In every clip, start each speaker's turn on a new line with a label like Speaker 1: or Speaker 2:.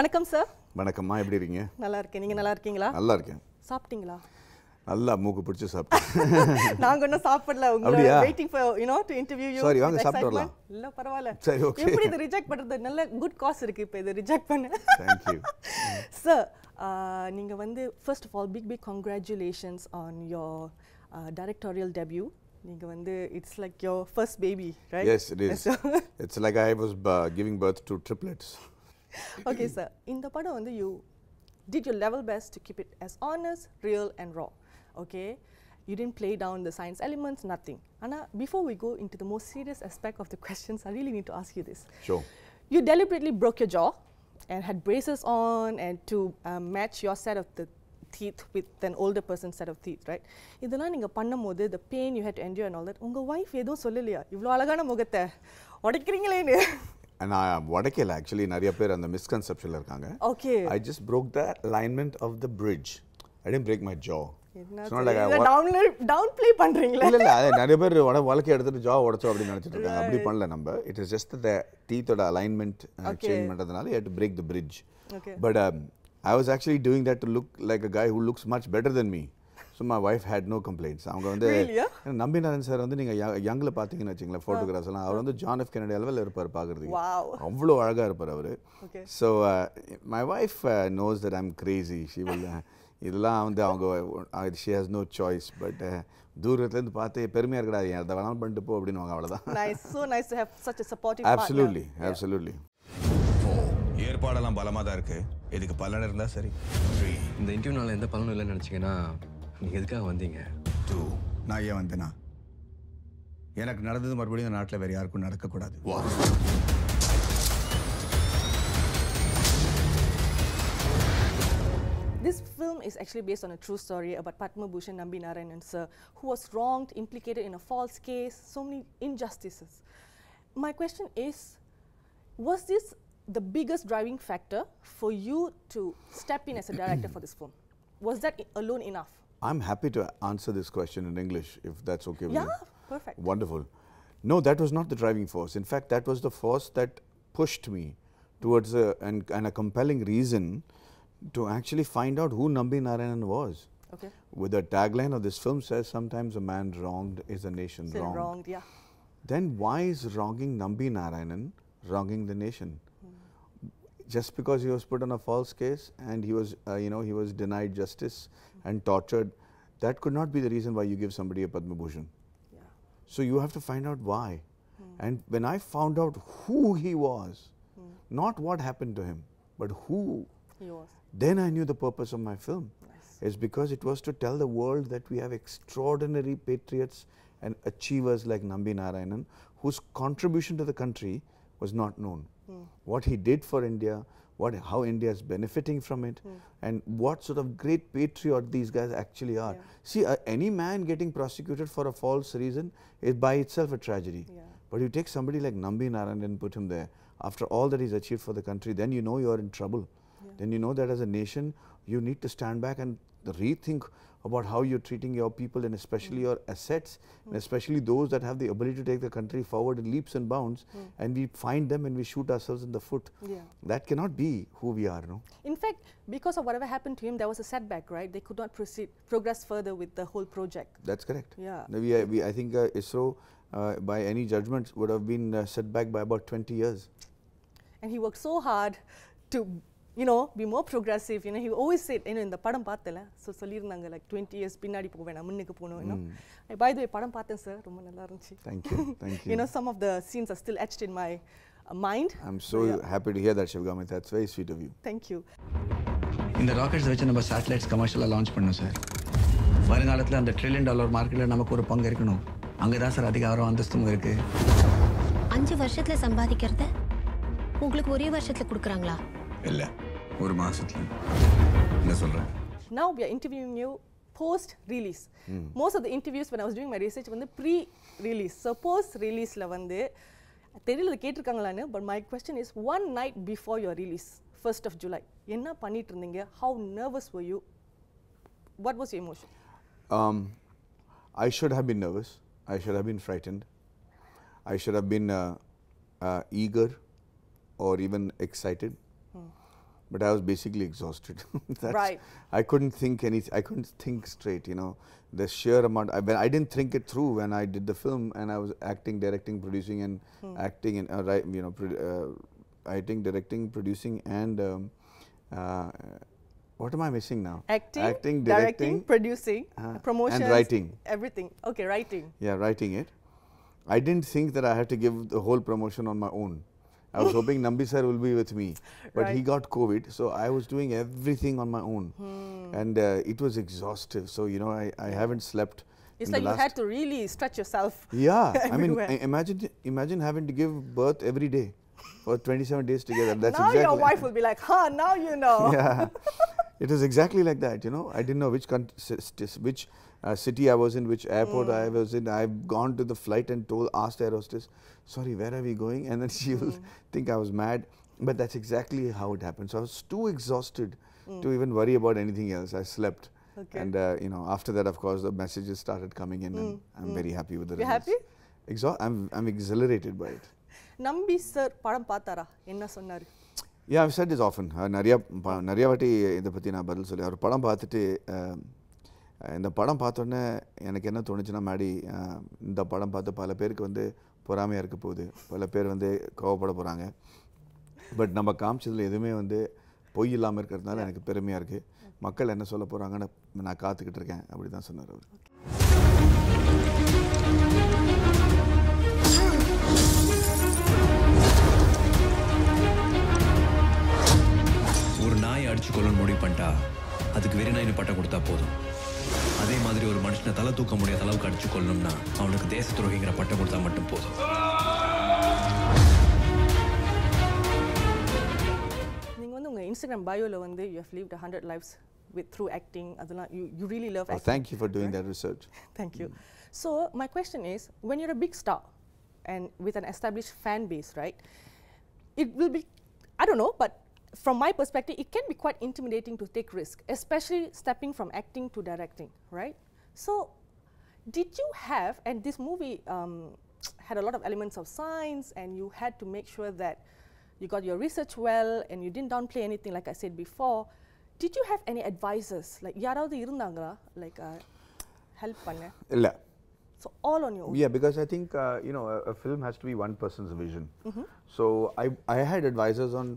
Speaker 1: வணக்கம் சார்.
Speaker 2: வணக்கம்மா, எப்படி இருக்கீங்க?
Speaker 1: நல்லா இருக்கேன். நீங்க நல்லா இருக்கீங்களா?
Speaker 2: நல்லா இருக்கேன்.
Speaker 1: சாப்பிட்டீங்களா?
Speaker 2: நல்லா மூக்கு பிடிச்சு சாப்பிட்டேன்.
Speaker 1: நாங்க இன்னும் சாப்பிடல. உங்களை waiting for to interview you.
Speaker 2: Sorry, வாங்க சாப்பிட்டு வரலாம்.
Speaker 1: இல்ல பரவாயில்ல.
Speaker 2: சரி, ஓகே.
Speaker 1: எப்படி இது ரிஜெக்ட் பண்றது? நல்ல குட் காஸ் இருக்கு இப்ப இது ரிஜெக்ட் பண்ண.
Speaker 2: Thank you.
Speaker 1: சார், நீங்க வந்து first of all big congratulations on your directorial debut. நீங்க வந்து it's like your first baby, right?
Speaker 2: Yes, it is. It's like I was giving birth to triplets.
Speaker 1: Okay, sir. இந்த படம் வந்து you did your level best to keep it as honest, real and raw. Okay? You didn't play down the science elements, nothing. Anna, before we go into the most serious aspect of the questions, I really need to ask you this.
Speaker 2: Sure.
Speaker 1: You deliberately broke your jaw and had braces on and to match your set of the teeth with an older person's set of teeth, right? இதெல்லாம் நீங்க பண்ணும்போது the pain you had to endure and all that, உங்க wife ஏதோ சொல்லலையா? இவ்ளோ அழகான முகத்தை உடைக்கிறீங்களேன்னு?
Speaker 2: நான் உடைக்கல, actually நிறைய பேர் அந்த மிஸ்கன்செப்ஷன்ல இருக்காங்க.
Speaker 1: Okay.
Speaker 2: I just broke the alignment of the bridge. I didn't break my jaw.
Speaker 1: It's not like downplay பண்றீங்களா?
Speaker 2: இல்ல நிறைய பேர் வலக்கை எடுத்துட்டு jaw உடைச்சோம் அப்படி நினைச்சிட்டு இருக்காங்க. அப்படி பண்ணல நம்ம. It is just the teeth oda alignment change பண்றதுனால you had to break the bridge.
Speaker 1: Okay.
Speaker 2: But I was actually doing that to look like a guy who looks much better than me. So my wife had no complaints. அவங்க வந்து நம்பி Narayanan sir வந்து நீங்க யங்ல பாத்தீங்கன்னு வெச்சீங்களா photographs எல்லாம் அவர் வந்து John F Kennedy லெவல்ல இருப்பார் பாக்குறதுக்கு. அவ்வளவு அழகா இருப்பார் அவரு. So my wife knows that I'm crazy. She will இதெல்லாம் வந்து அவங்க she has no choice, but தூரத்துல இருந்து பார்த்து பெருமையா இருக்கடா அத வேணாம் பண்ணிட்டு போ அப்படினுவாங்க, அவ்வளவுதான்.
Speaker 1: Nice, so nice to have such a supportive partner.
Speaker 2: Absolutely, absolutely.
Speaker 3: ஏற்பாடெல்லாம் பலமா தான் இருக்கு. இதுக்கு பலன் இருந்தா சரி.
Speaker 4: இந்த இன்டர்வியூனால எந்த பலனும் இல்லைன்னு நினைச்சீங்கன்னா நீங்க எதுக்காக வந்தீங்க?
Speaker 3: நான் ஏன் வந்தேனா? எனக்கு நடந்தது மறுபடியும் இந்த நாட்டில் வேற யாருக்கும் நடக்கக்கூடாது.
Speaker 1: This film is actually based on a true story about Padma Bhushan Nambi Narayanan sir, who was wronged, implicated in a false case, so many injustices. My question is, was this the biggest driving factor for you to step in as a director for this film? Was that alone enough?
Speaker 2: I'm happy to answer this question in English, if that's okay with you.
Speaker 1: Yeah, perfect.
Speaker 2: Wonderful. No, that was not the driving force. In fact, that was the force that pushed me towards and a compelling reason to actually find out who Nambi Narayanan was.
Speaker 1: Okay.
Speaker 2: With the tagline of this film says, sometimes a man wronged is a nation wronged.
Speaker 1: Wronged, yeah.
Speaker 2: Then why is wronging Nambi Narayanan wronging the nation? Just because he was put on a false case and he was, he was denied justice and tortured, that could not be the reason why you give somebody a Padma Bhushan.
Speaker 1: Yeah.
Speaker 2: So you have to find out why. And when I found out who he was, not what happened to him, but who
Speaker 1: He was.
Speaker 2: then I knew the purpose of my film.
Speaker 1: Nice.
Speaker 2: It's because it was to tell the world that we have extraordinary patriots and achievers like Nambi Narayanan, whose contribution to the country was not known. What he did for India, how India is benefiting from it, and what sort of great patriot these guys actually are.
Speaker 1: Yeah.
Speaker 2: See, any man getting prosecuted for a false reason is by itself a tragedy.
Speaker 1: Yeah.
Speaker 2: But you take somebody like Nambi Narayanan and put him there, after all that he's achieved for the country, then you know you're in trouble. Then you know that as a nation, you need to stand back and rethink about how you're treating your people and especially your assets, and especially those that have the ability to take the country forward in leaps and bounds, and we find them and we shoot ourselves in the foot.
Speaker 1: Yeah.
Speaker 2: That cannot be who we are, no?
Speaker 1: In fact, because of whatever happened to him, there was a setback, right? They could not progress further with the whole project.
Speaker 2: That's correct.
Speaker 1: Yeah.
Speaker 2: Now I think ISRO, by any judgments, would have been set back by about 20 years.
Speaker 1: And he worked so hard to be more progressive. He always said, இந்த படம் பார்த்தல so சொல்லிருந்தாங்க like 20 years பின்னாடி போவேன் நான் முன்னுக்கு போணும். By the way, படம் பார்த்தேன் சார், ரொம்ப நல்லா இருந்துச்சு.
Speaker 2: Thank you. Thank you.
Speaker 1: Some of the scenes are still etched in my mind.
Speaker 2: I'm so happy to hear that, Sivagami. That's very sweet of you.
Speaker 1: Thank you.
Speaker 4: இந்த rockets வச்சு நம்ம satellites கமர்ஷியலா launch பண்ணோம் sir. வருங்காலத்துல அந்த $1 trillion மார்க்கெட்ல நமக்கு ஒரு பங்கு இருக்கணும். அங்க தான் சார் அதிகாரம் அந்தஸ்தும் இருக்கு.
Speaker 5: 5 வருஷத்துல சம்பாதிக்கிறத உங்களுக்கு ஒரே வருஷத்துல கொடுக்கறாங்களா?
Speaker 3: இல்ல, ஒரு மாசத்துல. என்ன சொல்றேன்?
Speaker 1: Now we are interviewing you post release. Most of the interviews when I was doing my research வந்து pre release. So post release ல வந்து தெரியல கேட்டிருக்காங்களான்னு, but my question is, one night before your release, 1st of July, என்ன பண்ணிட்டு இருந்தீங்க? How nervous were you? What was your emotion?
Speaker 2: I should have been nervous. I should have been frightened. I should have been eager or even excited. but I was basically exhausted.
Speaker 1: Right.
Speaker 2: I couldn't think straight, you know. The sheer amount, I didn't think it through when I did the film, and I was acting, directing, producing, and acting, and writing, directing, producing, and what am I missing now?
Speaker 1: Acting, directing, producing, promotions,
Speaker 2: and writing.
Speaker 1: Everything. Okay, writing.
Speaker 2: Yeah, writing it. I didn't think that I had to give the whole promotion on my own. I was hoping Nambi sir will be with me, but he got COVID, so I was doing everything on my own, and it was exhaustive. So you know, I haven't slept.
Speaker 1: It's like you had to really stretch yourself.
Speaker 2: Yeah, I mean, imagine having to give birth every day for 27 days together. That's
Speaker 1: now
Speaker 2: exactly.
Speaker 1: Your wife will be like, "Huh, now you know."
Speaker 2: Yeah, it was exactly like that. You know, I didn't know which city I was in, which airport I was in. I've gone to the flight and asked the air hostess, "Sorry, where are we going?" And then she will think I was mad. But that's exactly how it happened. So I was too exhausted to even worry about anything else. I slept.
Speaker 1: Okay.
Speaker 2: And you know, after that, of course, the messages started coming in, and I'm very happy with the results.
Speaker 1: You happy?
Speaker 2: I'm exhilarated by it.
Speaker 1: Nambi sir, padam paatara, enna sonnaru?
Speaker 2: Yeah, I've said this often. Nariya vaati idha patti na badal solli. Avaru padam paathitte இந்த படம் பார்த்தோன்னே எனக்கு என்ன தோணுச்சுன்னா மாடி இந்த படம் பார்த்து பல பேருக்கு வந்து பொறாமையாக இருக்க போகுது, பல பேர் வந்து கோவப்பட போகிறாங்க. பட் நம்ம காமிச்சதில் எதுவுமே வந்து பொய் இல்லாமல் இருக்கிறதுனால எனக்கு பெருமையாக இருக்குது. மக்கள் என்ன சொல்ல போகிறாங்கன்னு நான் காத்துக்கிட்டு இருக்கேன். அப்படி தான் சொன்னார் அவர்.
Speaker 6: ஒரு நாயை அடிச்சு கொள்ளணும் முடிவு பண்ணிட்டா அதுக்கு வெறி நாயின்னு பட்டம் கொடுத்தா போதும். அதே மாதிரி ஒரு மனுஷனை தலை தூக்க முடியாத அளவுக்கு அடிச்சு கொள்ளணும்னா அவனுக்கு தேச துரோகிங்கிற பட்டம் கொடுத்தா மட்டும் போதும்.
Speaker 1: நீங்க வந்து உங்க இன்ஸ்டாகிராம் பயோல வந்து you have lived 100 lives through acting. அதெல்லாம் you really love acting.
Speaker 2: Thank you for doing that research.
Speaker 1: Thank you. So my question is, when you're a big star and with an established fan base, right? It will be, I don't know, but from my perspective, it can be quite intimidating to take risk, especially stepping from acting to directing, right? So, did you have, and this movie had a lot of elements of science, and you had to make sure that you got your research well, and you didn't downplay anything, like I said before. Did you have any advisors, like yaravadhu irundanga, like help panna?
Speaker 2: Illa.
Speaker 1: So all on your own.
Speaker 2: Yeah, because I think you know, a film has to be one person's vision. So I had advisors on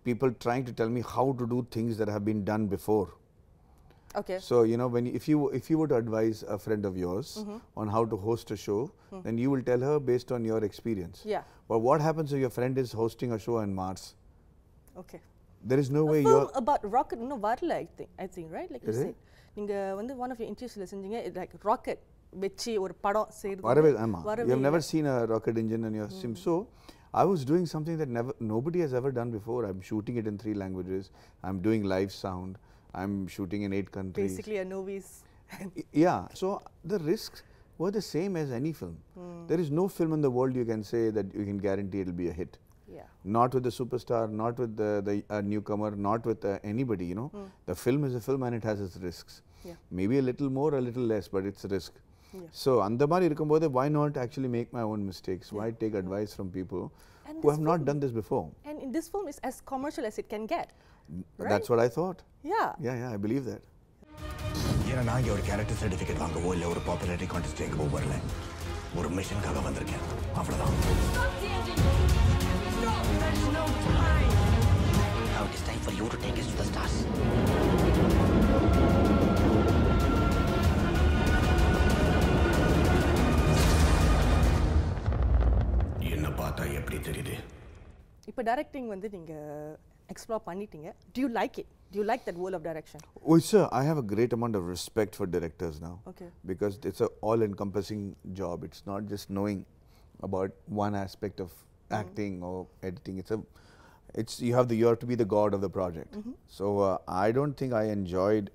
Speaker 2: people trying to tell me how to do things that have been done before.
Speaker 1: Okay.
Speaker 2: So you know, if you were to advise a friend of yours on how to host a show, then you will tell her based on your experience.
Speaker 1: Yeah.
Speaker 2: But what happens if your friend is hosting a show on Mars?
Speaker 1: Okay.
Speaker 2: There is no way
Speaker 1: film
Speaker 2: you're
Speaker 1: about rocket, no, varla, I think, right? Like you said, ninga vandu one of your interviews la senjinga, like rocket vechi or padam seirudhu.
Speaker 2: You have never seen a rocket engine in your sim. So I was doing something that nobody has ever done before. I'm shooting it in 3 languages. I'm doing live sound. I'm shooting in 8 countries.
Speaker 1: Basically a novice.
Speaker 2: Yeah. So the risks were the same as any film. There is no film in the world you can say that you can guarantee it will be a hit.
Speaker 1: Yeah.
Speaker 2: Not with the superstar, not with the newcomer, not with anybody, you know. The film is a film and it has its risks.
Speaker 1: Yeah.
Speaker 2: Maybe a little more, a little less, but it's a risk.
Speaker 1: Yeah.
Speaker 2: So, அந்த மாதிரி இருக்கும்போது, why not actually make my own mistakes? Why take advice from people who have not done this before?
Speaker 1: And in this film is as commercial as it can get. Right?
Speaker 2: That's what I thought.
Speaker 1: Yeah.
Speaker 2: Yeah, I believe that.
Speaker 3: ஏன்னா நான் இங்கே ஒரு character certificate வாங்கவோ இல்லை ஒரு popularity contest ஜெயிக்கவோ வரல. ஒரு மிஷனுக்காக வந்திருக்கேன், அவ்வளோதான்.
Speaker 7: Now it is time for you to take us to the stars.
Speaker 3: என்ன பார்த்தா எப்படி தெரியுது?
Speaker 1: இப்போ டைரக்டிங் வந்து நீங்க எக்ஸ்ப்ளோர் பண்ணிட்டீங்க. Do you like it? Do you like that world of direction?
Speaker 2: Oh, sir, I have a great amount of respect for directors now.
Speaker 1: Okay.
Speaker 2: Because it's an all-encompassing job. It's not just knowing about one aspect of acting or editing. You have you have to be the god of the project. So I don't think I enjoyed.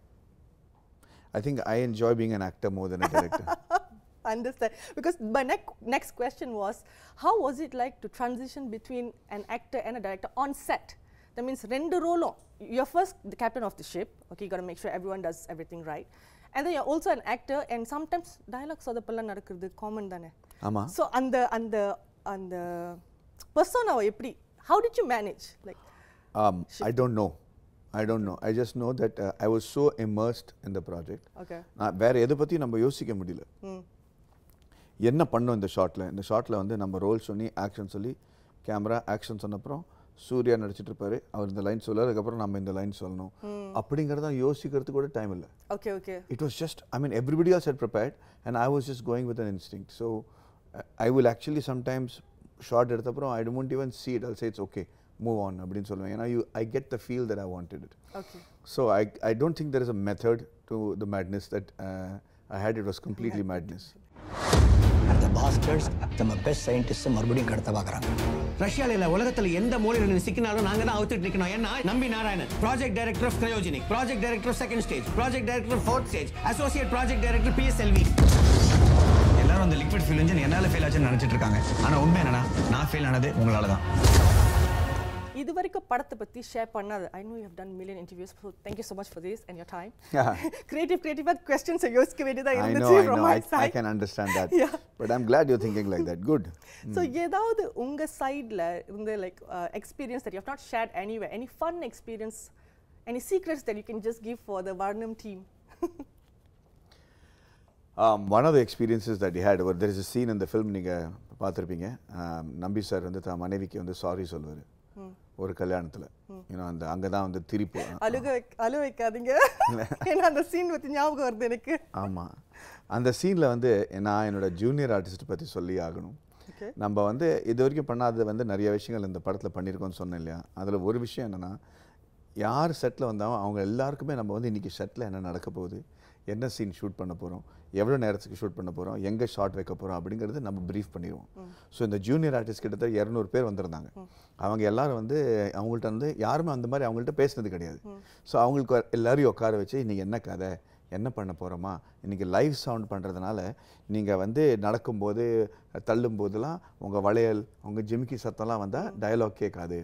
Speaker 2: I think I enjoy being an actor more than a director.
Speaker 1: Understand, because my next question was, how was it like to transition between an actor and a director on set? That means rendu role. You're first the captain of the ship. Okay, you got to make sure everyone does everything right, and then you're also an actor, and sometimes dialogues odapalla nadakkuradhu common thane.
Speaker 2: Ama.
Speaker 1: So and the persona eppadi, how did you manage? Like
Speaker 2: I don't know. I don't know. I just know that I was so immersed in the project.
Speaker 1: Okay.
Speaker 2: வேற எதை பத்தி நம்ம யோசிக்க முடியல. என்ன பண்ணோம் இந்த ஷாட்ல வந்து நம்ம ரோல் சொல்லி ஆக்ஷன் சொல்லி கேமரா ஆக்ஷன் சொன்னப்புறம் சூர்யா நடிச்சிட்டு இருப்பாரு, அவர் இந்த லைன் சொல்லுவார், அதுக்கப்புறம் நம்ம இந்த லைன் சொல்லணும் அப்படிங்கிறத யோசிக்கிறதுக்கு கூட டைம் இல்லை.
Speaker 1: Okay, okay.
Speaker 2: It was just, I mean, everybody else had prepared and I was just going with an instinct. So I will actually sometimes shot எடுத்தப்புறம் I won't even see it. I'll say it's okay, move on அப்படின்னு சொல்லுவேன். ஏன்னா I get the feel that I wanted it.
Speaker 1: Okay.
Speaker 2: So I don't think there is a method to the madness that I had. It was completely madness.
Speaker 8: The bastards நம்ம best scientist மறுபடியும் கடத்த பார்க்குறாங்க.
Speaker 9: ரஷ்யால இல்ல உலகத்துல எந்த மூலையில சிக்கினாலும் நாங்க தான் அவுத்துட்டு நிக்கணும். ஏன்னா Nambi Narayanan, project director of cryogenic, project director of second stage, project director of fourth stage, associate project director PSLV.
Speaker 4: எல்லாரும் அந்த லிக்விட் ஃபியூல் இன்ஜின் என்னால ஃபெயில் ஆச்சுன்னு நினைச்சிட்டு இருக்காங்க. ஆனா உண்மை என்னன்னா நான் ஃபெயில் ஆனது உங்களால தான்.
Speaker 1: இது வரைக்கும் படத்தை பத்தி ஷேர் பண்ணாத. I know you have done million interviews, so thank you so much for this and your time. creative questions யோசிக்க வேண்டியதா இருந்துச்சு from my side.
Speaker 2: I can understand that. But I'm glad you're thinking like that. Good.
Speaker 1: So ஏதாவது உங்க சைடுல இருந்த like experience that you have not shared anywhere, any fun experience, any secrets that you can just give for the Varnam team?
Speaker 2: One of the experiences that he had, there is a scene in the film நீங்க பார்த்திருப்பீங்க. நம்பி sir வந்து தான் மனைவிக்கு வந்து sorry சொல்வாரு ஒரு கல்யாணத்துல. அந்த அங்கதான் வந்து திருப்பி
Speaker 1: அழு வைக்காதீங்க, ஏன்னா அந்த சீன் பத்தி ஞாபகம் வருது எனக்கு.
Speaker 2: ஆமா, அந்த சீன்ல வந்து நான் என்னோட ஜூனியர் ஆர்டிஸ்ட் பத்தி சொல்லி ஆகணும். நம்ம வந்து இது வரைக்கும் பண்ணாதது வந்து நிறைய விஷயங்கள் இந்த படத்துல பண்ணியிருக்கோம்னு சொன்னேன் இல்லையா. அதுல ஒரு விஷயம் என்னன்னா, யார் செட்டில் வந்தாலும் அவங்க எல்லாருக்குமே நம்ம வந்து இன்றைக்கி செட்டில் என்ன நடக்க போகுது, என்ன சீன் ஷூட் பண்ண போகிறோம், எவ்வளோ நேரத்துக்கு ஷூட் பண்ண போகிறோம், எங்கே ஷாட் வைக்க போகிறோம் அப்படிங்கிறது நம்ம ப்ரீஃப் பண்ணிடுவோம். ஸோ இந்த ஜூனியர் ஆர்டிஸ்ட் கிட்டத்தட்ட 200 பேர் வந்திருந்தாங்க. அவங்க எல்லாரும் வந்து அவங்கள்ட்ட வந்து யாருமே அந்த மாதிரி அவங்கள்ட்ட பேசினது கிடையாது. ஸோ அவங்களுக்கு எல்லாரையும் உட்கார வச்சு இன்றைக்கி என்ன கதை, என்ன பண்ண போகிறோமா, இன்றைக்கி லைவ் சவுண்ட் பண்ணுறதுனால நீங்கள் வந்து நடக்கும்போது தள்ளும்போதெல்லாம் உங்கள் வளையல் உங்கள் ஜிமிக்கி சத்தம்லாம் வந்தால் டயலாக் கேட்காது.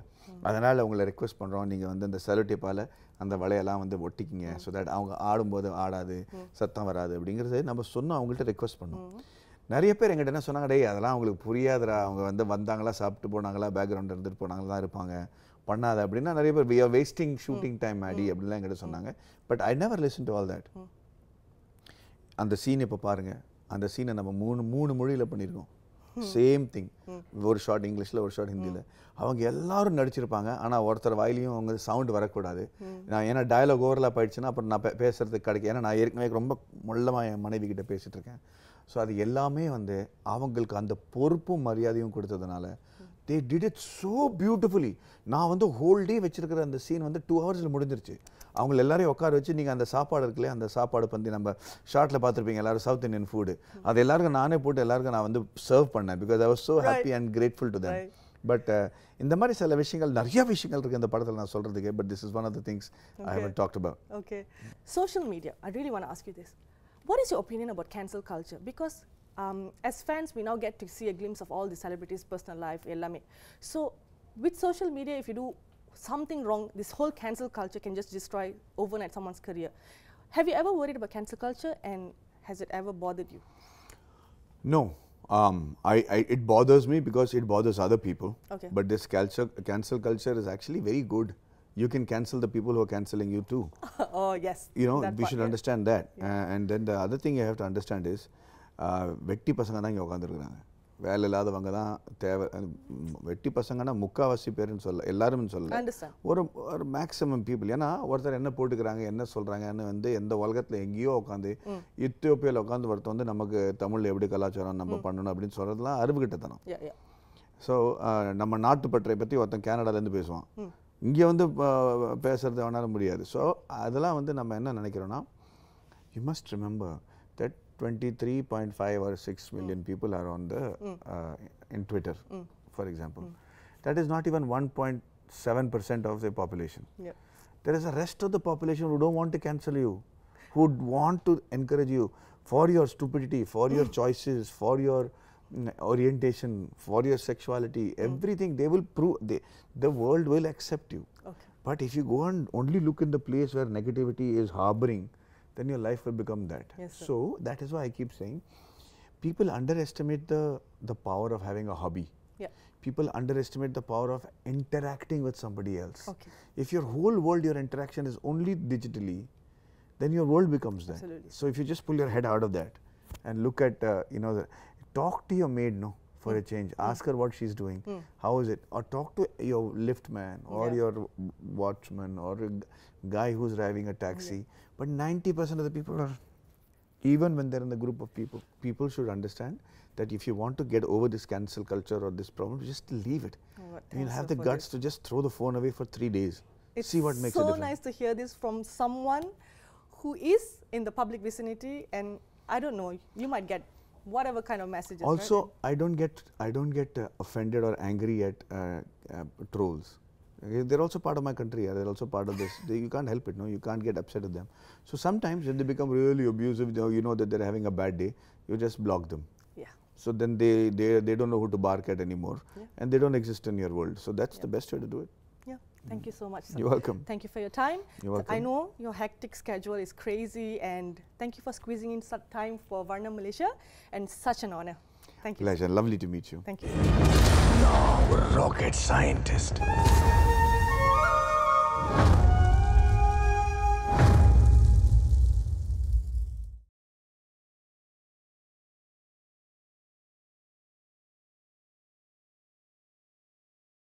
Speaker 2: அதனால் உங்களை ரெக்வெஸ்ட் பண்ணுறோம், நீங்கள் வந்து அந்த செலோடேப்பால் அந்த வளையெல்லாம் வந்து ஒட்டிக்கிங்க. ஸோ தட் அவங்க ஆடும்போது ஆடாது, சத்தம் வராது அப்படிங்கிறது நம்ம சொன்னோம், அவங்கள்ட்ட ரெக்வெஸ்ட் பண்ணோம். நிறைய பேர் எங்கிட்ட என்ன சொன்னாங்க, டேய் அதெல்லாம் அவங்களுக்கு புரியாதுடா, அவங்க வந்து வந்தாங்களா சாப்பிட்டு போனாங்களா பேக்ரவுண்ட் இருந்துட்டு போனாங்களா தான் இருப்பாங்க, பண்ணாத அப்படின்னா நிறைய பேர் we are wasting shooting time ஆடி அப்படின்லாம் எங்கிட்ட சொன்னாங்க. But I never listened to all that. அந்த சீன் இப்போ பாருங்கள், அந்த சீனை நம்ம மூணு மொழியில் பண்ணியிருக்கோம். சேம் திங், ஒரு ஷார்ட் இங்கிலீஷில் ஒரு ஷார்ட் ஹிந்தியில். அவங்க எல்லாரும் நடிச்சிருப்பாங்க, ஆனால் ஒருத்தர் வாயிலையும் அவங்க சவுண்ட் வரக்கூடாது. நான் ஏன்னா டயலாக் ஓவர்லாப் ஆயிடுச்சுன்னா அப்புறம் நான் பேசுறதுக்கு கிடைக்கும். ஏன்னா நான் ஏற்கனவே ரொம்ப மொல்லமாக என் மனைவி கிட்ட பேசிகிட்டு இருக்கேன். ஸோ அது எல்லாமே வந்து அவங்களுக்கு அந்த பொறுப்பும் மரியாதையும் கொடுத்ததுனால they did it so beautifully. நான் வந்து ஹோல் டே வச்சிருக்கிற அந்த சீன் வந்து 2 hours முடிஞ்சிருச்சு. அவங்க எல்லாரையும் உட்கார வச்சு நீங்கள் அந்த சாப்பாடு இருக்குல்ல, அந்த சாப்பாடு பற்றி நம்ம ஷார்ட்டில் பார்த்துருப்பீங்க எல்லாரும், சவுத் இந்தியன் ஃபுட்டு, அது எல்லாருக்கும் நானே போட்டு எல்லாருக்கும் நான் வந்து சர்வ் பண்ணேன். Because I was so happy and grateful to them. But இந்த மாதிரி சில விஷயங்கள், நிறைய விஷயங்கள் இருக்குது இந்த படத்தில் நான் சொல்கிறதுக்கு. But this is one of the things I haven't talked about.
Speaker 1: Okay. Social media. I really want to ask you this. What is your opinion about cancel culture? Because as fans, we now get to see a glimpse of all the celebrities' personal life. So, with social media, if you do something wrong, this whole cancel culture can just destroy overnight someone's career. Have you ever worried about cancel culture, and has it ever bothered you?
Speaker 2: No. It bothers me because it bothers other people.
Speaker 1: Okay.
Speaker 2: But this cancel culture is actually very good. You can cancel the people who are cancelling you too.
Speaker 1: Oh, yes.
Speaker 2: You know, we should understand that. And then the other thing you have to understand is, வெட்டி பசங்க தான் இங்கே உட்காந்துருக்குறாங்க. வேலை இல்லாதவங்க தான் தேவை. வெட்டி பசங்கன்னா முக்கால்வாசி பேருன்னு சொல்ல, எல்லாருமே சொல்ல, ஒரு மேக்ஸிமம் பீப்புள். ஏன்னா ஒருத்தர் என்ன போட்டுக்கிறாங்க, என்ன சொல்கிறாங்கன்னு வந்து எந்த உலகத்தில் எங்கேயோ உட்காந்து, இத்தியோப்பியாவில் உட்காந்து ஒருத்தர் வந்து நமக்கு தமிழில் எப்படி கலாச்சாரம் நம்ம பண்ணணும் அப்படின்னு சொல்கிறதுலாம் அறிவுகிட்டத்தனம். ஸோ நம்ம நாட்டுப்பற்றை பற்றி ஒருத்தன் கேனடாலேருந்து பேசுவான், இங்கே வந்து பேசுறது வேணாலும் முடியாது. ஸோ அதெல்லாம் வந்து நம்ம என்ன நினைக்கிறோன்னா, you must remember that 23.5 or 6 million people are on the in Twitter, for example. That is not even 1.7% of the population. There is a rest of the population who don't want to cancel you, who want to encourage you for your stupidity, for your choices, for your orientation, for your sexuality, everything. They will prove, the world will accept you. But if you go and only look in the place where negativity is harboring, then your life will become that. So that is why I keep saying, people underestimate the power of having a hobby.
Speaker 1: Yeah.
Speaker 2: People underestimate the power of interacting with somebody else.
Speaker 1: Okay.
Speaker 2: If your whole world, your interaction is only digitally, then your world becomes that.
Speaker 1: Absolutely.
Speaker 2: So if you just pull your head out of that and look at, talk to your maid, for a change. Ask her what she's doing. How is it? Or talk to your liftman or your watchman or a guy who's driving a taxi. But 90% of the people are, even when they're in a group of people, people should understand that if you want to get over this cancel culture or this problem, just leave it. You'll have the guts to just throw the phone away for 3 days. See what makes a difference.
Speaker 1: It's so nice to hear this from someone who is in the public vicinity, and I don't know, you might get whatever kind of messages.
Speaker 2: Also, right? I don't get offended or angry at trolls. They're also part of my country. They're also part of this. You can't help it. No, you can't get upset at them. So sometimes when they become really abusive, you know that they're having a bad day. You just block them.
Speaker 1: Yeah.
Speaker 2: So then they don't know who to bark at anymore, and they don't exist in your world. So that's the best way to do it.
Speaker 1: Yeah. Thank you so much, sir.
Speaker 2: You're welcome.
Speaker 1: Thank you for your time.
Speaker 2: You're welcome.
Speaker 1: I know your hectic schedule is crazy, and thank you for squeezing in some time for Varnam Malaysia, and such an honor. Thank you.
Speaker 2: Pleasure. Lovely to meet you.
Speaker 1: Thank you.
Speaker 3: Now, rocket scientist.